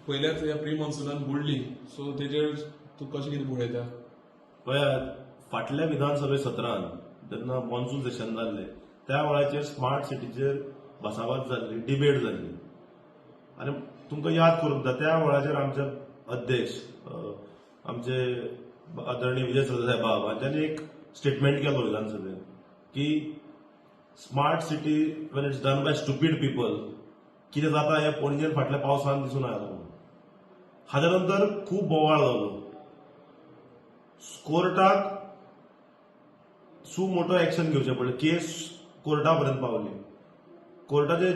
पयल्याच ह्या pre मॉन्सुनान बुडली, so तेजेर तूं कशें कितें पळयता? पळयात, फाटल्या विधानसभे सत्रांत जेन्ना मॉन्सून सेशन जाल्लें त्या वेळाचेर स्मार्ट सिटीचेर भासाभास जाल्ली, डिबेट जाल्ली. आनी तुमकां याद करूंक जाय त्या वेळाचेर आमचे अध्यक्ष आमचे आदरणीय विजय सरदेसाय बाब हांच्यांनी एक स्टेटमेंट केलो विधानसभेत की smart city Wien it's done by stupid people कितें जाता हें पणजेन फाटल्या पावसान दिसून आयलो. हाच्या नंतर खूब बोवाळ जालो. कोर्टाक मोटो एक्शन घेवचें पडलें. केस कोर्टा पर्यंत पावली. कोर्टाचे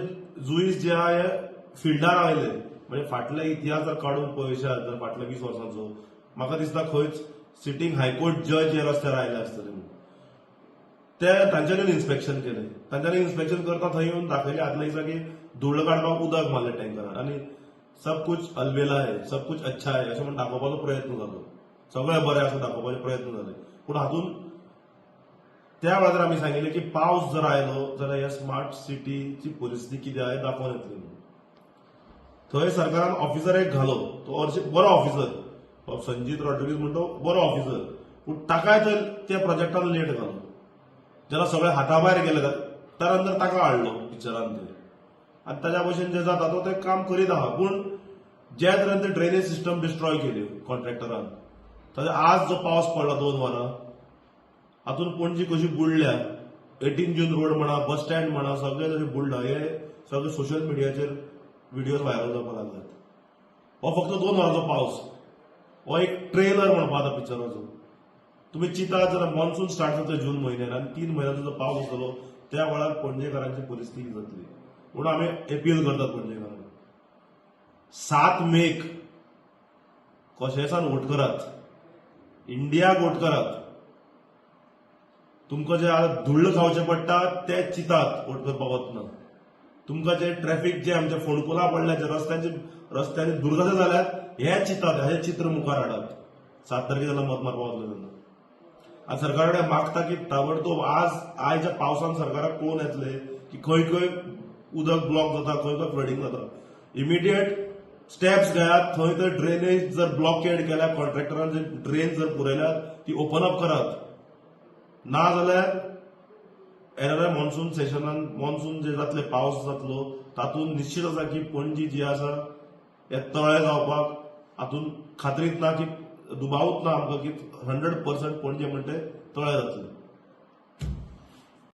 जुईस जे आहा हे फिल्डार आयले. म्हणजे फाटले इतिहास जर काडून पळयशात जर फाटल्या 20 वर्सांचो, म्हाका दिसता खंयच सिटींग हायकोर्ट जज हे रस्त्यार आयले आसतले. ते तांच्यांनी इन्स्पेक्शन केलें. तांच्यांनी इन्स्पेक्शन करता थंय येवन दाखयलें आदल्या दिसा की धुळ्ळ काडपाक उदक मारलें टँकरान आनी सब कुछ अलबेला है, सब कुछ अच्छा है अशें म्हणून दाखोवपाचो प्रयत्न जालो. सगळें बरें आसा दाखोवपाचे प्रयत्न जाले. पूण हातूंत त्या वेळार आमी सांगिल्लें की पावस जर आयलो जाल्यार ह्या स्मार्ट सिटीची परिस्थिती कितें आहा हें दाखोवन येतली म्हणून. थंय सरकारान ऑफिसर एक घालो. तो बरो ऑफिसर, संजीत रॉड्रिगीज म्हणटा तो बरो ऑफिसर, पूण ताकाय थंय त्या प्रोजेक्टान लेट घालो. जेन्ना सगळे हाताभायर गेले त्या नंतर ताका हाडलो पिक्चरान थंय. आनी ताच्या भशेन जें जाता तो तें काम करीत आहा. पूण ज्या तरेन ते ड्रेनेज सिस्टम डिस्ट्रॉय केली कॉन्ट्रॅक्टरान, ताच्या आज जो पावस पडला 2 वरां, हातूंत पणजी कशी बुडल्या, 18 जून रोड म्हणा, बस स्टँड म्हणा, सगळें जशें बुडला. हे सगळे सोशल मिडियाचेर व्हिडिओज व्हायरल जावपाक लागल्यात. हो फक्त 2 वरांचो पावस. हो एक ट्रेलर म्हणपा आता पिक्चराचो. तुम्ही चिंतात जाल्यार मॉन्सून स्टार्ट जाता जून म्हयन्यान आनी 3 म्हयन्याचो जो पावस जातलो त्या वेळार पणजेकारांची परिस्थिती जातली. म्हणून आमी अपील करतात पणजेकारांक, 7 मेक कशेंसान वोट करात, इंडियाक वोट करात. तुमकां जे धुळ्ळ खावचें पडटा ते चितात वोट करपाक वतना. तुमकां जे ट्रॅफिक जे आमच्या फोंडकुलां पडल्या, जे रस्त्यांनी दुर्गती जाल्यात हे चितात, हे चित्र मुखार हाडात 7 तारखेक मत मारपाक वतले तेन्ना. आनी सरकारा कडेन मागता की ताबडतोब आयच्या पावसान सरकाराक कळून येतले की खंय खंय उदक ब्लॉक जाता, खंय खंय फ्लडिंग जाता. इमिडिएट स्टेप्स घेयात. थंय तर ड्रेनेज जर ब्लॉकेड केल्या, कॉन्ट्रॅक्टरान जे ड्रेन जर पुरयल्यात ती ओपन अप करात. ना जाल्यार येणाऱ्या मॉन्सून सेशनान मॉन्सून जे जातले, पावस जातलो, तातूंत निश्चित आसा की पणजी जी आसा हे तळें जावपाक हातूंत खात्रीत ना की दुबावूच ना आमकां की 100% पणजे म्हणटे तळें जातलें.